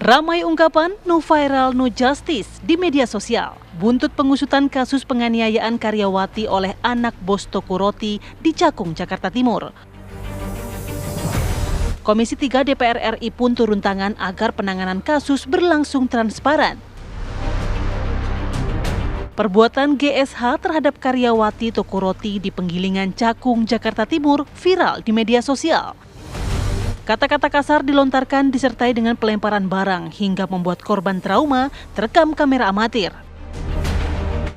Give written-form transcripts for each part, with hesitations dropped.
Ramai ungkapan no viral no justice di media sosial. Buntut pengusutan kasus penganiayaan karyawati oleh anak bos toko roti di Cakung, Jakarta Timur. Komisi 3 DPR RI pun turun tangan agar penanganan kasus berlangsung transparan. Perbuatan GSH terhadap karyawati toko roti di Penggilingan Cakung, Jakarta Timur viral di media sosial. Kata-kata kasar dilontarkan disertai dengan pelemparan barang hingga membuat korban trauma terekam kamera amatir.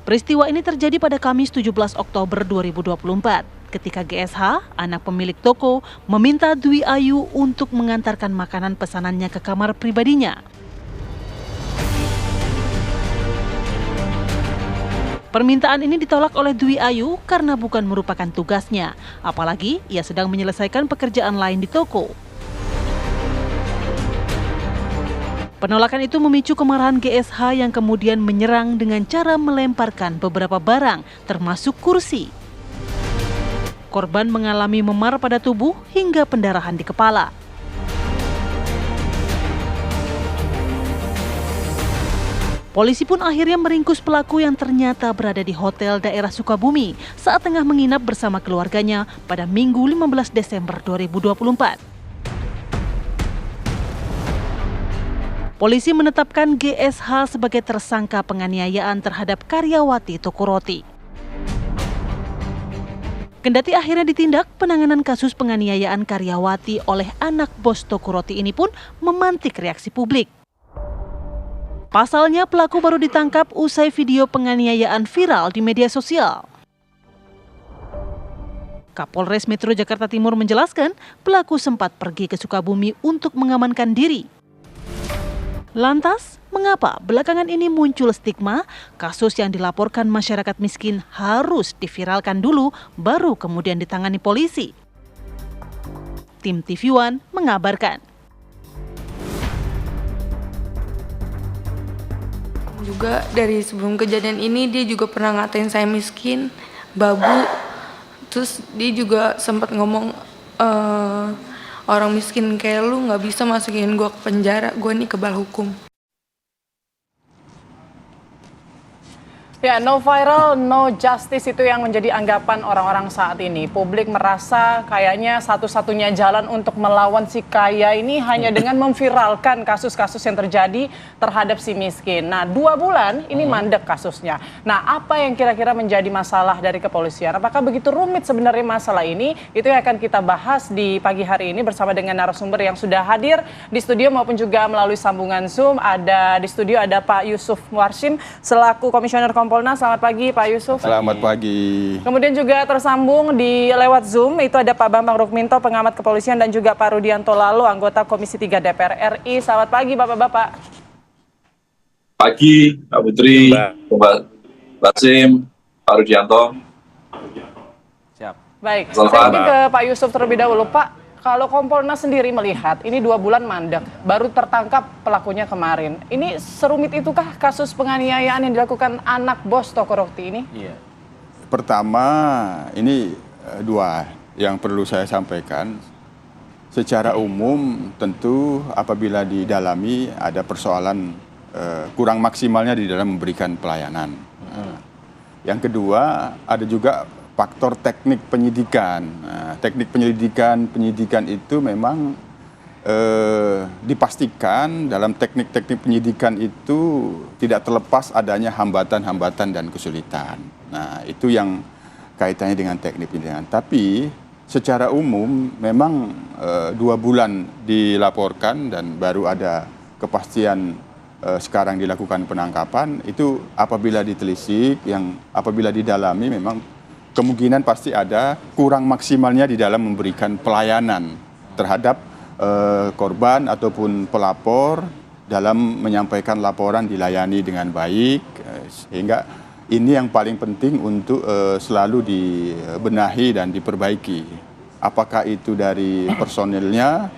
Peristiwa ini terjadi pada Kamis 17 Oktober 2024 ketika GSH, anak pemilik toko, meminta Dwi Ayu untuk mengantarkan makanan pesanannya ke kamar pribadinya. Permintaan ini ditolak oleh Dwi Ayu karena bukan merupakan tugasnya, apalagi ia sedang menyelesaikan pekerjaan lain di toko. Penolakan itu memicu kemarahan GSH yang kemudian menyerang dengan cara melemparkan beberapa barang, termasuk kursi. Korban mengalami memar pada tubuh hingga pendarahan di kepala. Polisi pun akhirnya meringkus pelaku yang ternyata berada di hotel daerah Sukabumi saat tengah menginap bersama keluarganya pada Minggu 15 Desember 2024. Polisi menetapkan GSH sebagai tersangka penganiayaan terhadap karyawati toko roti. Kendati akhirnya ditindak, penanganan kasus penganiayaan karyawati oleh anak bos toko roti ini pun memantik reaksi publik. Pasalnya, pelaku baru ditangkap usai video penganiayaan viral di media sosial. Kapolres Metro Jakarta Timur menjelaskan, pelaku sempat pergi ke Sukabumi untuk mengamankan diri. Lantas, mengapa belakangan ini muncul stigma kasus yang dilaporkan masyarakat miskin harus diviralkan dulu baru kemudian ditangani polisi? Tim TV One mengabarkan. Juga dari sebelum kejadian ini dia juga pernah ngatain saya miskin, babu. Terus dia juga sempat ngomong orang miskin kayak lu nggak bisa masukin gue ke penjara, gue nih kebal hukum. Ya, no viral, no justice itu yang menjadi anggapan orang-orang saat ini. Publik merasa kayaknya satu-satunya jalan untuk melawan si kaya ini hanya dengan memviralkan kasus-kasus yang terjadi terhadap si miskin. Nah, 2 bulan ini mandek kasusnya. Nah, apa yang kira-kira menjadi masalah dari kepolisian? Apakah begitu rumit sebenarnya masalah ini? Itu yang akan kita bahas di pagi hari ini bersama dengan narasumber yang sudah hadir di studio maupun juga melalui sambungan Zoom. Di studio ada Pak Yusuf Warsim selaku Komisioner Kompolnas. Selamat pagi Pak Yusuf. Selamat pagi. Kemudian juga tersambung di lewat Zoom itu ada Pak Bambang Rukminto, pengamat kepolisian, dan juga Pak Rudianto Lalo, anggota Komisi 3 DPR RI. Selamat pagi Bapak-bapak. Pagi Pak Putri, Pak Basim, Pak Rudianto. Siap. Baik, Selamat saya ingin ke Pak Yusuf terlebih dahulu. Pak, kalau Kompolnas sendiri melihat ini 2 bulan mandek, baru tertangkap pelakunya kemarin. Ini serumit itukah kasus penganiayaan yang dilakukan anak bos toko roti ini? Iya. Pertama, ini 2 yang perlu saya sampaikan. Secara umum tentu apabila didalami ada persoalan kurang maksimalnya di dalam memberikan pelayanan. Yang kedua, ada juga faktor teknik penyidikan. Nah, teknik penyidikan itu memang dipastikan dalam teknik-teknik penyidikan itu tidak terlepas adanya hambatan-hambatan dan kesulitan. Nah, itu yang kaitannya dengan teknik penyidikan. Tapi secara umum memang 2 bulan dilaporkan dan baru ada kepastian sekarang dilakukan penangkapan. Itu apabila ditelisik, apabila didalami memang kemungkinan pasti ada kurang maksimalnya di dalam memberikan pelayanan terhadap korban ataupun pelapor dalam menyampaikan laporan dilayani dengan baik, sehingga ini yang paling penting untuk selalu dibenahi dan diperbaiki. Apakah itu dari personilnya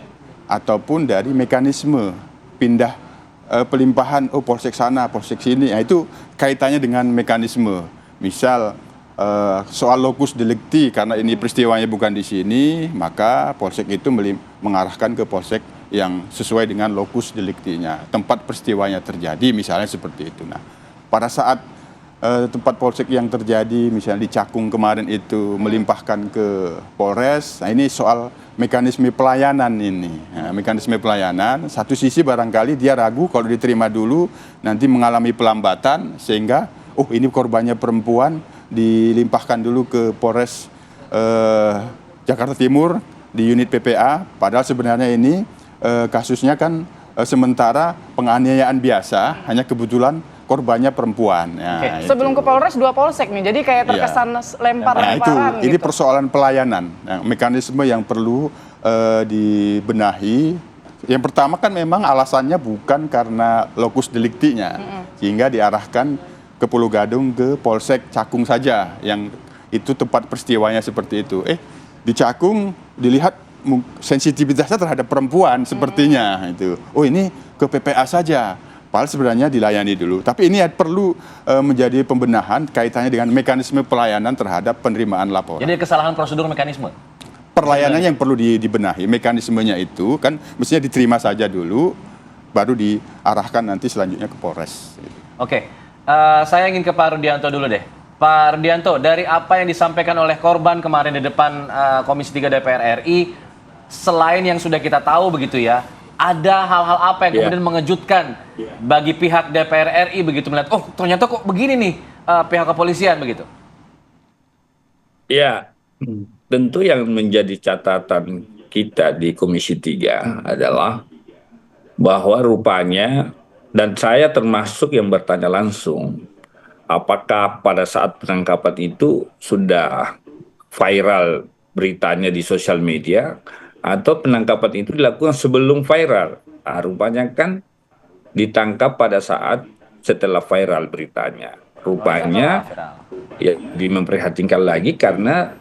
ataupun dari mekanisme pindah pelimpahan, polsek sana, polsek sini, itu kaitannya dengan mekanisme. Misal soal lokus delikti, karena ini peristiwanya bukan di sini, maka polsek itu mengarahkan ke polsek yang sesuai dengan lokus deliktinya, tempat peristiwanya terjadi, misalnya seperti itu. Nah, pada saat tempat polsek yang terjadi, misalnya di Cakung kemarin itu melimpahkan ke Polres, nah ini soal mekanisme pelayanan ini. Nah, mekanisme pelayanan, satu sisi barangkali dia ragu kalau diterima dulu, nanti mengalami pelambatan, sehingga, oh ini korbannya perempuan, dilimpahkan dulu ke Polres Jakarta Timur, di unit PPA, padahal sebenarnya ini kasusnya kan sementara penganiayaan biasa, hanya kebetulan korbannya perempuan. Ya, sebelum ke Polres 2 polsek nih, jadi kayak terkesan lempar-lemparan ini gitu. persoalan pelayanan, mekanisme yang perlu dibenahi. Yang pertama kan memang alasannya bukan karena lokus deliktinya, sehingga diarahkan ke Pulau Gadung, ke Polsek Cakung saja, yang itu tempat peristiwanya seperti itu. Di Cakung dilihat sensitivitasnya terhadap perempuan sepertinya itu. Oh ini ke PPA saja. Padahal sebenarnya dilayani dulu. Tapi ini perlu menjadi pembenahan kaitannya dengan mekanisme pelayanan terhadap penerimaan laporan. Jadi kesalahan prosedur mekanisme? Perlayanan yang perlu dibenahi. Mekanismenya itu kan mestinya diterima saja dulu, baru diarahkan nanti selanjutnya ke Polres. Oke, saya ingin ke Pak Rudianto dulu deh. Pak Rudianto, dari apa yang disampaikan oleh korban kemarin di depan Komisi 3 DPR RI, selain yang sudah kita tahu begitu ya, ada hal-hal apa yang kemudian mengejutkan bagi pihak DPR RI begitu melihat, oh ternyata kok begini nih pihak kepolisian begitu? Ya, tentu yang menjadi catatan kita di Komisi 3 adalah bahwa rupanya, dan saya termasuk yang bertanya langsung, apakah pada saat penangkapan itu sudah viral beritanya di sosial media, atau penangkapan itu dilakukan sebelum viral. Nah, rupanya kan ditangkap pada saat setelah viral beritanya. Rupanya ya memprihatinkan lagi karena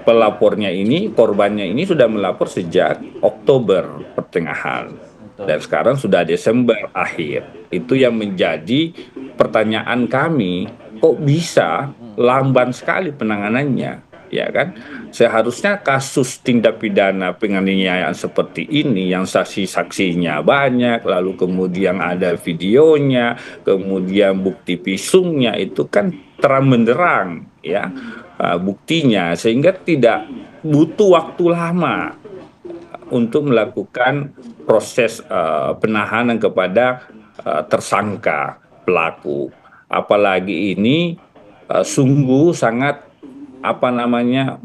pelapornya ini, korbannya ini sudah melapor sejak Oktober pertengahan. Dan sekarang sudah Desember akhir. Itu yang menjadi pertanyaan kami, kok bisa lamban sekali penanganannya? Ya kan, seharusnya kasus tindak pidana penganiayaan seperti ini yang saksi-saksinya banyak, lalu kemudian ada videonya, kemudian bukti visumnya itu kan terang benderang ya buktinya, sehingga tidak butuh waktu lama untuk melakukan proses penahanan kepada tersangka pelaku. Apalagi ini sungguh sangat namanya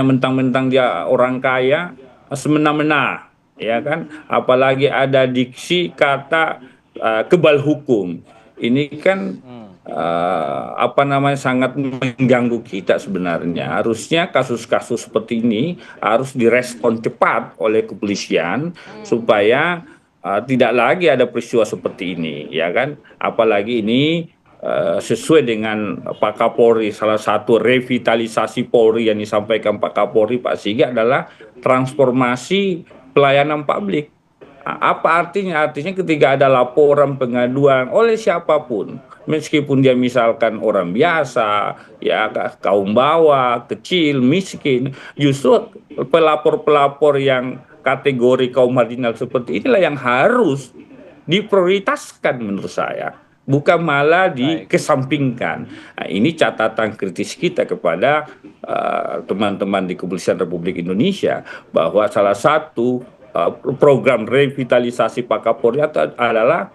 mentang-mentang dia orang kaya semena-mena, ya kan, apalagi ada diksi kata kebal hukum. Ini kan sangat mengganggu kita sebenarnya. Harusnya kasus-kasus seperti ini harus direspon cepat oleh kepolisian supaya tidak lagi ada peristiwa seperti ini, ya kan, apalagi ini sesuai dengan Pak Kapolri. Salah satu revitalisasi Polri yang disampaikan Pak Kapolri, Pak Sigit, adalah transformasi pelayanan publik. Apa artinya? Artinya ketika ada laporan pengaduan oleh siapapun, meskipun dia misalkan orang biasa, ya kaum bawah, kecil, miskin, justru pelapor-pelapor yang kategori kaum marginal seperti inilah yang harus diprioritaskan menurut saya. Bukan malah dikesampingkan. Nah, ini catatan kritis kita kepada teman-teman di Kepolisian Republik Indonesia, bahwa salah satu program revitalisasi Pak Kapolri adalah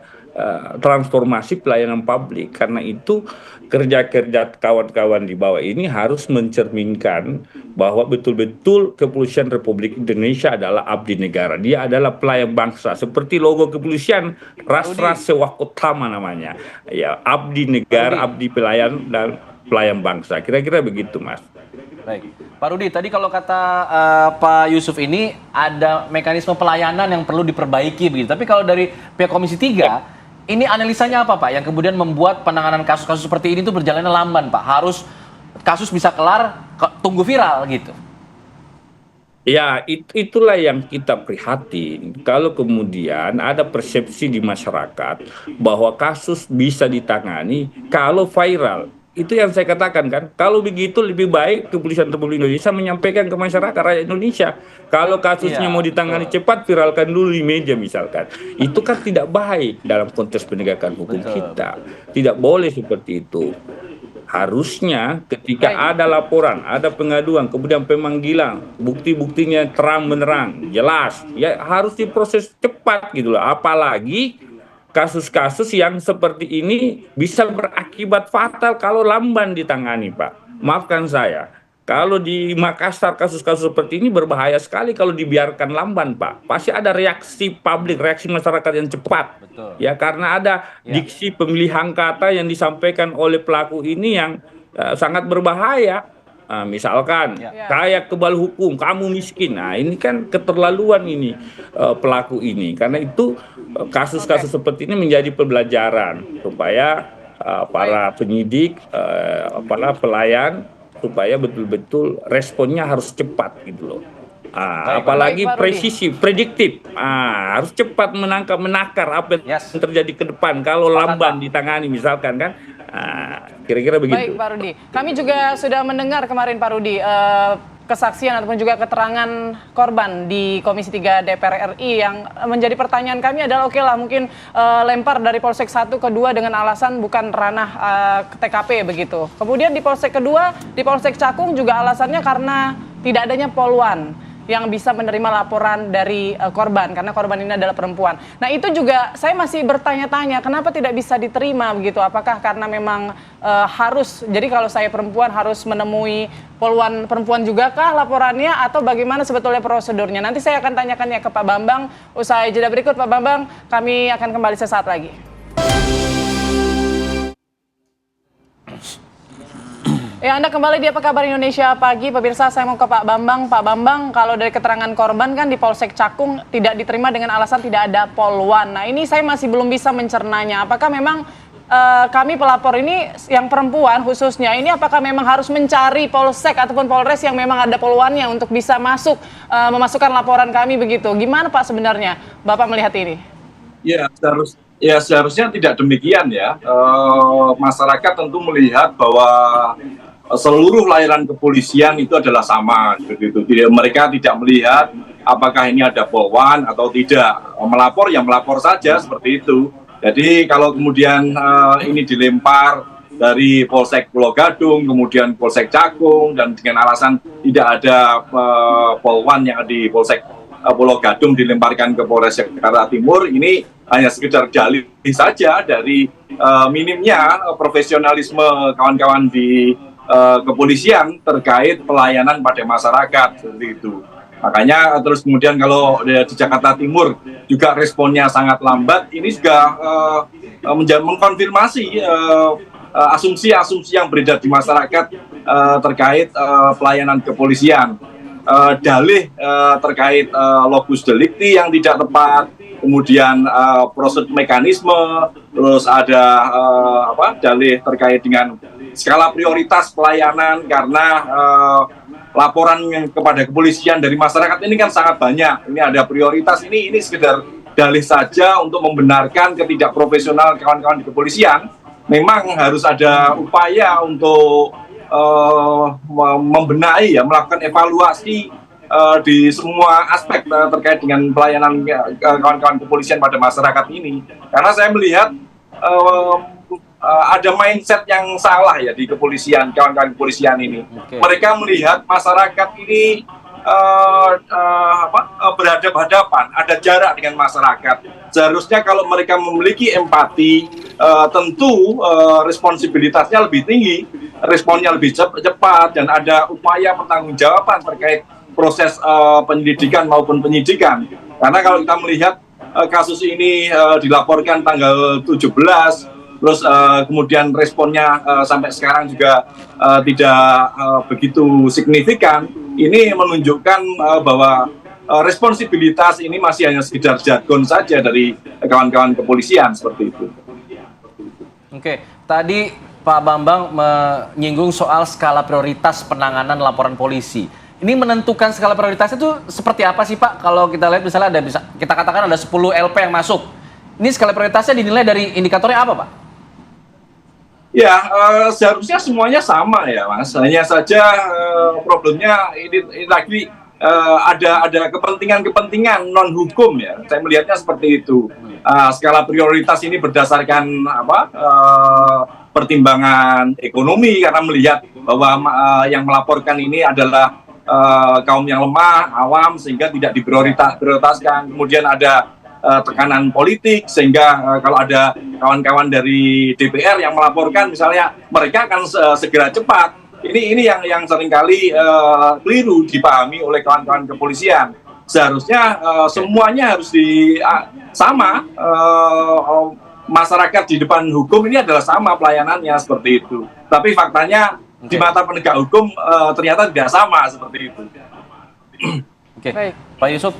transformasi pelayanan publik. Karena itu kerja-kerja kawan-kawan di bawah ini harus mencerminkan bahwa betul-betul Kepolisian Republik Indonesia adalah abdi negara. Dia adalah pelayan bangsa. Seperti logo kepolisian, ras-ras sewak utama namanya. Ya, abdi negara, abdi pelayan, dan pelayan bangsa. Kira-kira begitu, Mas. Baik. Pak Rudi, tadi kalau kata Pak Yusuf ini ada mekanisme pelayanan yang perlu diperbaiki begitu. Tapi kalau dari pihak Komisi 3, ini analisanya apa Pak yang kemudian membuat penanganan kasus-kasus seperti ini tuh berjalannya lamban Pak? Harus kasus bisa kelar, tunggu viral gitu. Ya, itulah yang kita prihatin. Kalau kemudian ada persepsi di masyarakat bahwa kasus bisa ditangani kalau viral. Itu yang saya katakan kan, kalau begitu lebih baik Kepolisian Republik Indonesia menyampaikan ke masyarakat rakyat Indonesia. Kalau kasusnya Iya, mau ditangani betul. cepat, viralkan dulu di media misalkan. Itu kan tidak baik dalam konteks penegakan hukum Betul, kita. Tidak boleh seperti itu. Harusnya ketika ada laporan, ada pengaduan, kemudian pemanggilan, bukti-buktinya terang menerang, jelas, ya harus diproses cepat gitu loh. Apalagi kasus-kasus yang seperti ini bisa berakibat fatal kalau lamban ditangani, Pak. Maafkan saya, kalau di Makassar kasus-kasus seperti ini berbahaya sekali kalau dibiarkan lamban, Pak. Pasti ada reaksi publik, reaksi masyarakat yang cepat. Betul. Ya, karena ada diksi pemilihan kata yang disampaikan oleh pelaku ini yang sangat berbahaya. Nah, misalkan, saya kebal hukum, kamu miskin. Nah, ini kan keterlaluan ini pelaku ini. Karena itu kasus-kasus seperti ini menjadi pembelajaran supaya para penyidik, para pelayan, supaya betul-betul responnya harus cepat gitu loh. Apalagi Baik, Pak Rudi. presisi, prediktif. Harus cepat menangkap, menakar apa yang Yes. terjadi ke depan. Kalau lamban ditangani misalkan kan, kira-kira begitu. Baik Pak Rudi, kami juga sudah mendengar kemarin Pak Rudi kesaksian ataupun juga keterangan korban di Komisi 3 DPR RI yang menjadi pertanyaan kami adalah oke lah mungkin lempar dari Polsek 1 ke 2 dengan alasan bukan ranah TKP begitu. Kemudian di Polsek kedua, di Polsek Cakung juga alasannya karena tidak adanya poluan yang bisa menerima laporan dari korban karena korban ini adalah perempuan. Nah itu juga saya masih bertanya-tanya kenapa tidak bisa diterima begitu? Apakah karena memang harus jadi kalau saya perempuan harus menemui poluan perempuan juga kah laporannya atau bagaimana sebetulnya prosedurnya? Nanti saya akan tanyakannya ke Pak Bambang usai jeda berikut. Pak Bambang, kami akan kembali sesaat lagi. Ya, Anda kembali di Apa Kabar Indonesia Pagi. Pemirsa, saya mau ke Pak Bambang. Pak Bambang, kalau dari keterangan korban kan di Polsek Cakung tidak diterima dengan alasan tidak ada poluan. Nah, ini saya masih belum bisa mencernanya. Apakah memang kami pelapor ini yang perempuan khususnya, ini apakah memang harus mencari polsek ataupun polres yang memang ada poluannya untuk bisa masuk, memasukkan laporan kami begitu? Gimana Pak sebenarnya Bapak melihat ini? Ya, seharusnya tidak demikian ya. Masyarakat tentu melihat bahwa seluruh layanan kepolisian itu adalah sama, gitu. Mereka tidak melihat apakah ini ada poluan atau tidak. Melapor ya melapor saja seperti itu. Jadi kalau kemudian ini dilempar dari Polsek Pulau Gadung, kemudian Polsek Cakung, dan dengan alasan tidak ada poluan yang di Polsek Pulau Gadung dilemparkan ke Polres Jakarta Timur, ini hanya sekedar dalih saja dari minimnya profesionalisme kawan-kawan di kepolisian terkait pelayanan pada masyarakat seperti itu. Makanya terus kemudian kalau di Jakarta Timur juga responnya sangat lambat, ini juga mengkonfirmasi asumsi-asumsi yang beredar di masyarakat terkait pelayanan kepolisian. Dalih terkait lokus delikti yang tidak tepat, kemudian prosedur mekanisme, terus ada dalih terkait dengan skala prioritas pelayanan karena laporan yang kepada kepolisian dari masyarakat ini kan sangat banyak. Ini ada prioritas, ini sekedar dalih saja untuk membenarkan ketidakprofesional kawan-kawan di kepolisian. Memang harus ada upaya untuk membenahi ya, melakukan evaluasi di semua aspek terkait dengan pelayanan kawan-kawan kepolisian pada masyarakat ini. Karena saya melihat ada mindset yang salah ya di kepolisian, kawan-kawan kepolisian ini. Mereka melihat masyarakat ini berhadapan-hadapan, ada jarak dengan masyarakat. Seharusnya kalau mereka memiliki empati, tentu responsibilitasnya lebih tinggi, responnya lebih cepat, dan ada upaya pertanggungjawaban terkait proses penyelidikan maupun penyidikan. Karena kalau kita melihat kasus ini dilaporkan tanggal 17, terus kemudian responnya sampai sekarang juga tidak begitu signifikan. Ini menunjukkan bahwa responsibilitas ini masih hanya sekedar jargon saja dari kawan-kawan kepolisian seperti itu. Oke, tadi Pak Bambang menyinggung soal skala prioritas penanganan laporan polisi. Ini menentukan skala prioritas itu seperti apa sih Pak? Kalau kita lihat misalnya kita katakan ada 10 LP yang masuk. Ini skala prioritasnya dinilai dari indikatornya apa Pak? Ya, seharusnya semuanya sama ya, Mas. Hanya saja problemnya ini lagi ada kepentingan-kepentingan non hukum ya. Saya melihatnya seperti itu. Skala prioritas ini berdasarkan pertimbangan ekonomi karena melihat bahwa yang melaporkan ini adalah kaum yang lemah, awam sehingga tidak diprioritaskan. Kemudian ada tekanan politik sehingga kalau ada kawan-kawan dari DPR yang melaporkan misalnya mereka akan segera cepat. Ini yang seringkali keliru dipahami oleh kawan-kawan kepolisian. Seharusnya semuanya harus sama, masyarakat di depan hukum ini adalah sama pelayanannya seperti itu. Tapi faktanya di mata penegak hukum ternyata tidak sama seperti itu. Oke, Pak Yusuf,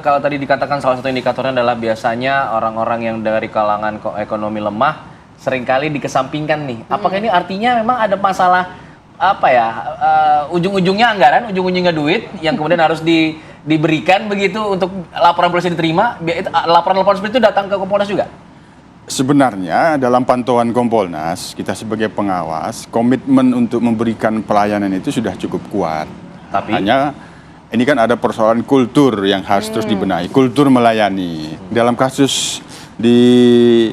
kalau tadi dikatakan salah satu indikatornya adalah biasanya orang-orang yang dari kalangan ekonomi lemah seringkali dikesampingkan nih. Apakah ini artinya memang ada masalah ujung-ujungnya anggaran, ujung-ujungnya duit yang kemudian harus diberikan begitu untuk laporan polisi diterima? Laporan-laporan seperti itu datang ke Kompolnas juga? Sebenarnya dalam pantauan Kompolnas, kita sebagai pengawas, komitmen untuk memberikan pelayanan itu sudah cukup kuat. Tapi hanya ini kan ada persoalan kultur yang harus terus dibenahi, kultur melayani. Dalam kasus di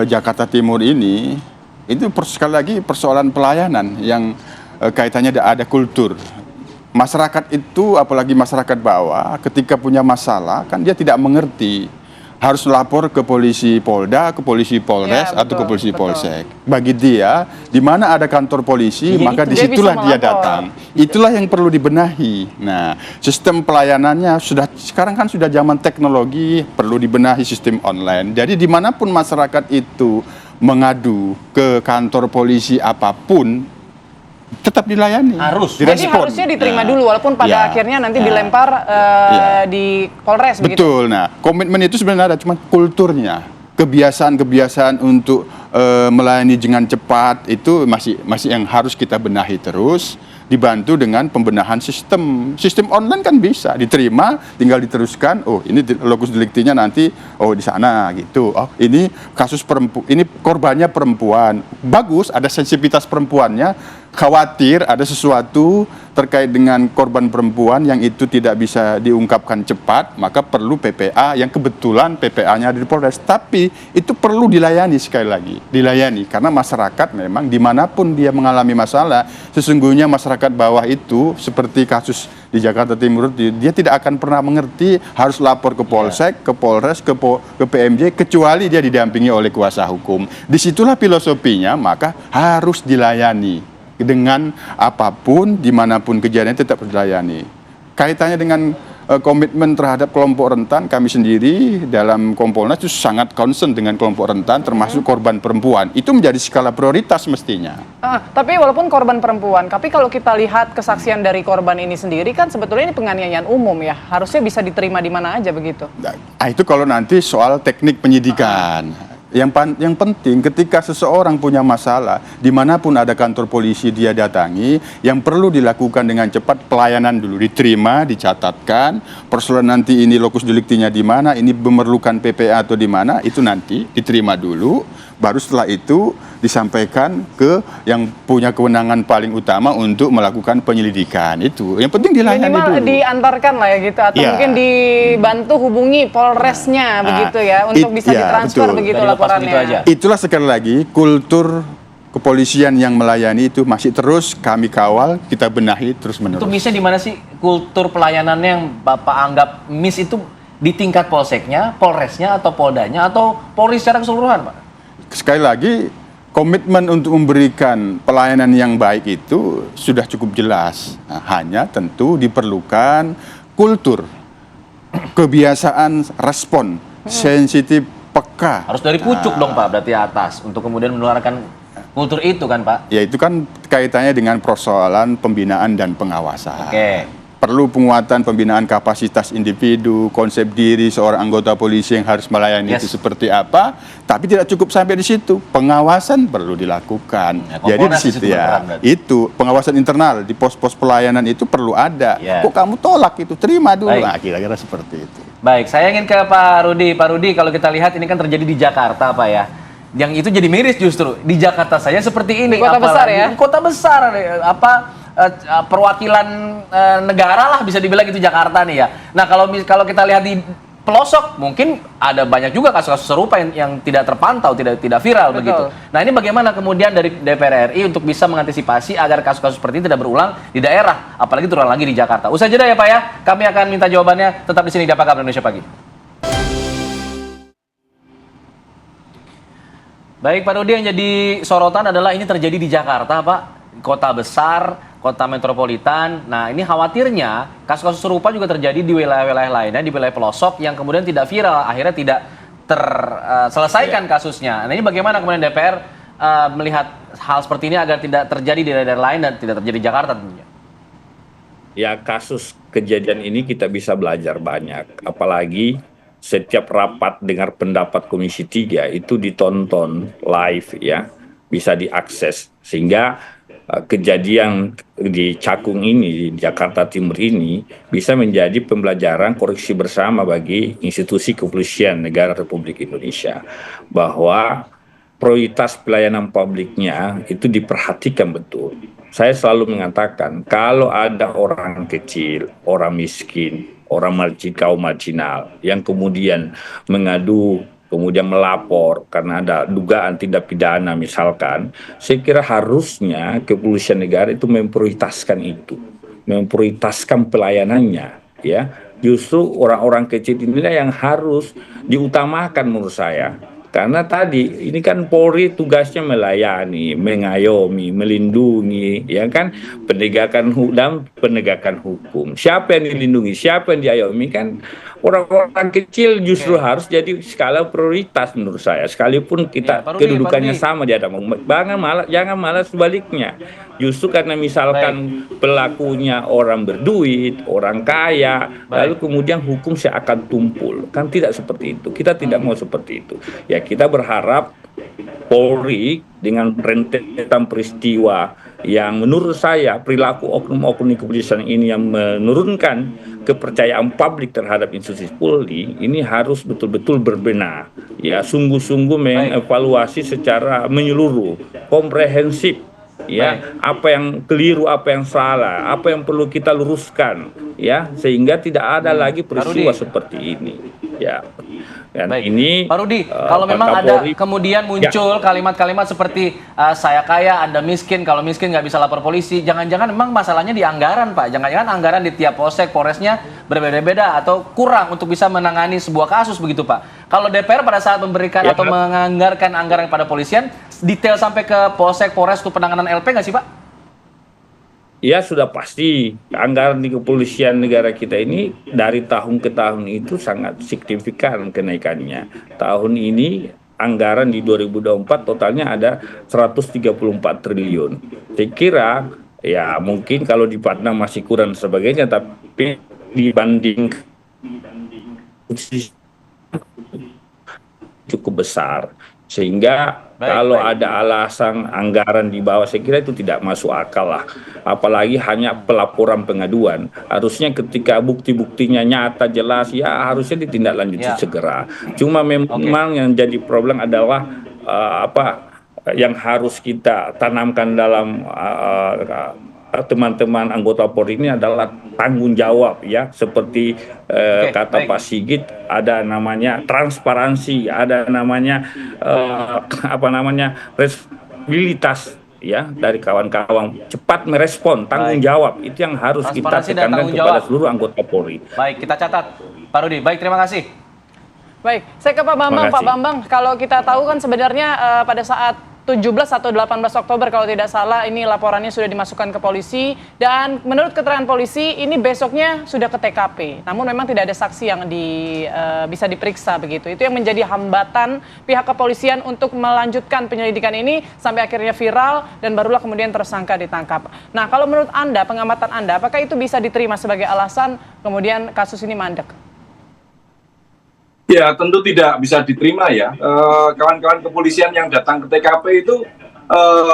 Jakarta Timur ini, itu sekali lagi persoalan pelayanan yang kaitannya ada kultur. Masyarakat itu, apalagi masyarakat bawah, ketika punya masalah, kan dia tidak mengerti. Harus lapor ke polisi Polda, ke polisi Polres, atau ke polisi Polsek. Bagi dia, di mana ada kantor polisi, maka disitulah dia datang. Itulah yang perlu dibenahi. Nah, sistem pelayanannya sekarang kan sudah zaman teknologi, perlu dibenahi sistem online. Jadi dimanapun masyarakat itu mengadu ke kantor polisi apapun, tetap dilayani. Jadi harusnya diterima dulu, walaupun pada akhirnya nanti dilempar di Polres. Betul. Nah, komitmen itu sebenarnya ada, cuma kulturnya, kebiasaan-kebiasaan untuk melayani dengan cepat itu masih yang harus kita benahi terus. Dibantu dengan pembenahan sistem online kan bisa diterima, tinggal diteruskan. Oh, ini lokus deliktinya nanti, oh di sana gitu. Oh, ini kasus ini korbannya perempuan, bagus, ada sensitivitas perempuannya. Khawatir ada sesuatu terkait dengan korban perempuan yang itu tidak bisa diungkapkan cepat, maka perlu PPA yang kebetulan PPA-nya ada di Polres. Tapi itu perlu dilayani, sekali lagi dilayani, karena masyarakat memang dimanapun dia mengalami masalah, sesungguhnya masyarakat bawah itu seperti kasus di Jakarta Timur, dia tidak akan pernah mengerti harus lapor ke Polsek, ke Polres, ke PMJ, kecuali dia didampingi oleh kuasa hukum. Disitulah filosofinya, maka harus dilayani dengan apapun, dimanapun kejadian tetap dilayani. Kaitannya dengan komitmen terhadap kelompok rentan, kami sendiri dalam Kompolnas itu sangat concern dengan kelompok rentan, termasuk korban perempuan. Itu menjadi skala prioritas mestinya. Tapi walaupun korban perempuan, tapi kalau kita lihat kesaksian dari korban ini sendiri kan sebetulnya ini penganiayaan umum ya, harusnya bisa diterima di mana aja begitu. Nah, itu kalau nanti soal teknik penyidikan. Yang penting ketika seseorang punya masalah, dimanapun ada kantor polisi dia datangi, yang perlu dilakukan dengan cepat pelayanan dulu, diterima, dicatatkan, persoalan nanti ini lokus deliktinya di mana, ini memerlukan PPA atau di mana, itu nanti diterima dulu, baru setelah itu disampaikan ke yang punya kewenangan paling utama untuk melakukan penyelidikan. Itu yang penting dilayani minimal dulu. Diantarkan lah ya gitu, atau mungkin dibantu hubungi Polresnya begitu ya, untuk bisa ditransfer begitu laporannya. Itulah sekali lagi kultur kepolisian yang melayani itu masih terus kami kawal, kita benahi terus menerus. Itu miss-nya di mana sih kultur pelayanannya yang Bapak anggap miss itu di tingkat Polseknya, Polresnya, atau Poldanya, atau Polri secara keseluruhan, Pak? Sekali lagi, komitmen untuk memberikan pelayanan yang baik itu sudah cukup jelas. Nah, hanya tentu diperlukan kultur, kebiasaan respon, sensitif, peka. Harus dari pucuk dong Pak, berarti atas, untuk kemudian menularkan kultur itu kan Pak? Ya itu kan kaitannya dengan persoalan pembinaan dan pengawasan. Oke. Perlu penguatan pembinaan kapasitas individu, konsep diri seorang anggota polisi yang harus melayani itu seperti apa, tapi tidak cukup sampai di situ. Pengawasan perlu dilakukan. Jadi di situ itu pengawasan internal di pos-pos pelayanan itu perlu ada. Kok kamu tolak itu, terima dulu. Nah, kira-kira seperti itu. Baik, saya ingin ke Pak Rudi. Pak Rudi, kalau kita lihat ini kan terjadi di Jakarta Pak ya. yang itu jadi miris justru di Jakarta saja seperti ini. Di kota besar ya? Kota besar, perwakilan negara lah bisa dibilang itu Jakarta nih ya. Nah kalau kita lihat di pelosok mungkin ada banyak juga kasus-kasus serupa yang tidak terpantau, tidak viral. Betul. Begitu. Nah ini bagaimana kemudian dari DPR RI untuk bisa mengantisipasi agar kasus-kasus seperti ini tidak berulang di daerah, apalagi terulang lagi di Jakarta. Usai jeda ya Pak ya, kami akan minta jawabannya tetap di sini di Apa Kabar Indonesia Pagi. Baik Pak Rudi, yang jadi sorotan adalah ini terjadi di Jakarta Pak, kota besar, kota metropolitan. Nah ini khawatirnya kasus-kasus serupa juga terjadi di wilayah-wilayah lainnya, di wilayah pelosok yang kemudian tidak viral, akhirnya tidak terselesaikan kasusnya. Nah ini bagaimana kemudian DPR melihat hal seperti ini agar tidak terjadi di daerah lain dan tidak terjadi di Jakarta tentunya? Ya, kasus kejadian ini kita bisa belajar banyak, apalagi setiap rapat dengar pendapat Komisi 3 itu ditonton live ya, bisa diakses, sehingga kejadian di Cakung ini, di Jakarta Timur ini bisa menjadi pembelajaran koreksi bersama bagi institusi kepolisian negara Republik Indonesia, bahwa prioritas pelayanan publiknya itu diperhatikan betul. Saya selalu mengatakan kalau ada orang kecil, orang miskin, orang kaum marginal yang kemudian mengadu, kemudian melapor karena ada dugaan tindak pidana misalkan, saya kira harusnya kepolisian negara itu memprioritaskan itu, memprioritaskan pelayanannya ya. Justru orang-orang kecil inilah yang harus diutamakan menurut saya. Karena tadi ini kan Polri tugasnya melayani, mengayomi, melindungi, ya kan, penegakan hukum. Siapa yang dilindungi, siapa yang diayomi kan orang-orang kecil justru harus jadi skala prioritas menurut saya. Sekalipun kita kedudukannya sama di hadapan, jangan malah sebaliknya. Justru karena misalkan pelakunya orang berduit, orang kaya, lalu kemudian hukum seakan tumpul. Kan tidak seperti itu. Kita tidak mau seperti itu. Ya kita berharap Polri dengan rentetan peristiwa yang menurut saya perilaku oknum-oknum kepolisian ini yang menurunkan kepercayaan publik terhadap institusi Polri ini harus betul-betul berbenah. Ya sungguh-sungguh mengevaluasi secara menyeluruh, komprehensif. Ya, apa yang keliru, apa yang salah, apa yang perlu kita luruskan, ya, sehingga tidak ada lagi peristiwa seperti ini. Ya, dan ini Pak Rudi, kalau memang ada kemudian muncul kalimat-kalimat seperti saya kaya, Anda miskin, kalau miskin nggak bisa lapor polisi, jangan-jangan memang masalahnya di anggaran, Pak. Jangan-jangan anggaran di tiap polsek, polresnya berbeda-beda atau kurang untuk bisa menangani sebuah kasus begitu, Pak. Kalau DPR pada saat memberikan atau menganggarkan anggaran pada polisian, detail sampai ke polsek, polres untuk penanganan LP nggak sih, Pak? Ya sudah pasti anggaran di kepolisian negara kita ini dari tahun ke tahun itu sangat signifikan kenaikannya. Tahun ini anggaran di 2024 totalnya ada 134 triliun. Saya kira ya mungkin kalau di Padang masih kurang sebagainya, tapi dibanding cukup besar. Sehingga kalau ada alasan anggaran di bawah, saya kira itu tidak masuk akal lah. Apalagi hanya pelaporan pengaduan. Harusnya ketika bukti-buktinya nyata, jelas, ya harusnya ditindaklanjuti segera. Cuma memang yang jadi problem adalah yang harus kita tanamkan dalam teman-teman anggota Polri ini adalah tanggung jawab ya, seperti kata Pak Sigit, ada namanya transparansi, ada namanya responsibilitas ya dari kawan-kawan, cepat merespon, tanggung jawab, itu yang harus kita tekankan kepada seluruh anggota Polri. Baik, kita catat Pak Rudi. Baik, terima kasih. Baik, saya ke Pak Bambang. Pak Bambang, kalau kita tahu kan sebenarnya pada saat 17 atau 18 Oktober kalau tidak salah ini laporannya sudah dimasukkan ke polisi, dan menurut keterangan polisi ini besoknya sudah ke TKP. Namun memang tidak ada saksi yang bisa diperiksa begitu. Itu yang menjadi hambatan pihak kepolisian untuk melanjutkan penyelidikan ini sampai akhirnya viral dan barulah kemudian tersangka ditangkap. Nah, kalau menurut Anda, pengamatan Anda, apakah itu bisa diterima sebagai alasan kemudian kasus ini mandek? Ya, tentu tidak bisa diterima ya. Kawan-kawan kepolisian yang datang ke TKP itu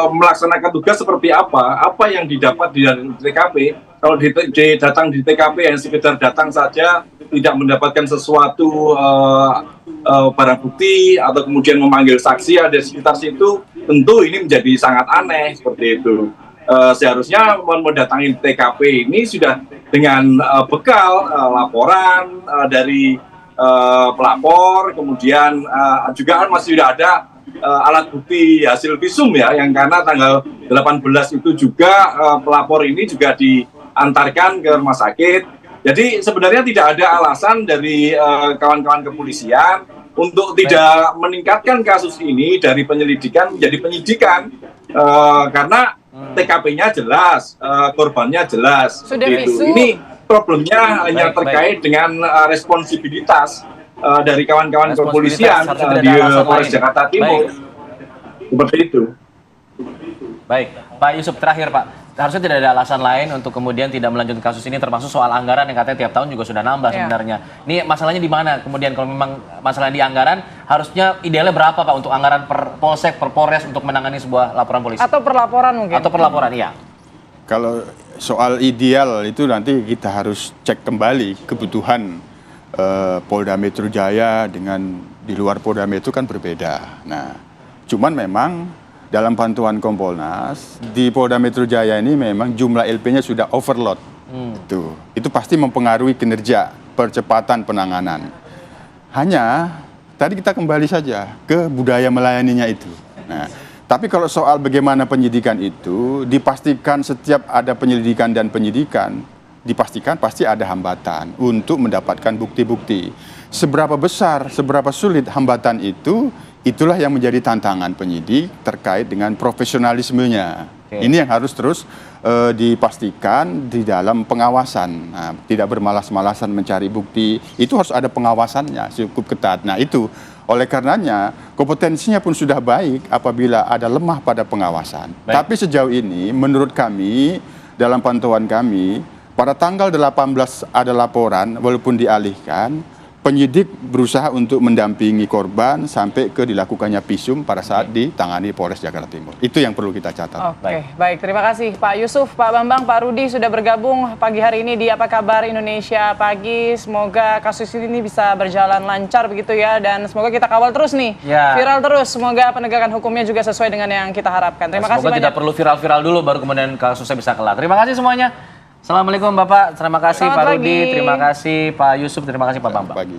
melaksanakan tugas seperti apa yang didapat di TKP. Kalau datang di TKP yang sekedar datang saja, tidak mendapatkan sesuatu barang bukti atau kemudian memanggil saksi ada di sekitar situ, tentu ini menjadi sangat aneh seperti itu. Seharusnya mendatangi TKP ini sudah dengan bekal laporan dari pelapor, kemudian juga masih sudah ada alat bukti hasil visum ya, yang karena tanggal 18 itu juga pelapor ini juga diantarkan ke rumah sakit. Jadi sebenarnya tidak ada alasan dari kawan-kawan kepolisian untuk tidak meningkatkan kasus ini dari penyelidikan menjadi penyidikan, karena TKP-nya jelas, korbannya jelas. Sudah gitu. visum. Ini problemnya hanya terkait dengan responsibilitas dari kawan-kawan kepolisian di Polres Jakarta Timur. Seperti itu. Baik, Pak Yusuf, terakhir Pak. Harusnya tidak ada alasan lain untuk kemudian tidak melanjutkan kasus ini, termasuk soal anggaran yang katanya tiap tahun juga sudah nambah sebenarnya. Ini masalahnya di mana? Kemudian kalau memang masalah di anggaran, harusnya idealnya berapa Pak untuk anggaran per Polsek, per Polres untuk menangani sebuah laporan polisi? Atau perlaporan mungkin? Atau perlaporan, iya. Kalau soal ideal itu nanti kita harus cek kembali kebutuhan Polda Metro Jaya dengan di luar Polda Metro kan berbeda. Nah, cuman memang dalam bantuan Kompolnas di Polda Metro Jaya ini memang jumlah LP-nya sudah overload. Itu pasti mempengaruhi kinerja percepatan penanganan. Hanya tadi kita kembali saja ke budaya melayaninya itu. Nah, tapi kalau soal bagaimana penyidikan itu, dipastikan setiap ada penyelidikan dan penyidikan, dipastikan pasti ada hambatan untuk mendapatkan bukti-bukti. Seberapa besar, seberapa sulit hambatan itu, itulah yang menjadi tantangan penyidik terkait dengan profesionalismenya. Ini yang harus terus dipastikan di dalam pengawasan. Nah, tidak bermalas-malasan mencari bukti, itu harus ada pengawasannya cukup ketat. Nah itu, oleh karenanya kompetensinya pun sudah baik apabila ada lemah pada pengawasan. Tapi sejauh ini menurut kami, dalam pantauan kami, pada tanggal 18 ada laporan walaupun dialihkan, penyidik berusaha untuk mendampingi korban sampai ke dilakukannya visum pada saat ditangani Polres Jakarta Timur. Itu yang perlu kita catat. Oke, baik. Terima kasih Pak Yusuf, Pak Bambang, Pak Rudi sudah bergabung pagi hari ini di Apa Kabar Indonesia Pagi. Semoga kasus ini bisa berjalan lancar begitu ya, dan semoga kita kawal terus nih, viral terus. Semoga penegakan hukumnya juga sesuai dengan yang kita harapkan. Terima kasih banyak. Semoga tidak perlu viral-viral dulu baru kemudian kasusnya bisa kelar. Terima kasih semuanya. Assalamualaikum Bapak, terima kasih Pak Rudi, terima kasih Pak Yusuf, terima kasih Pak Bambang.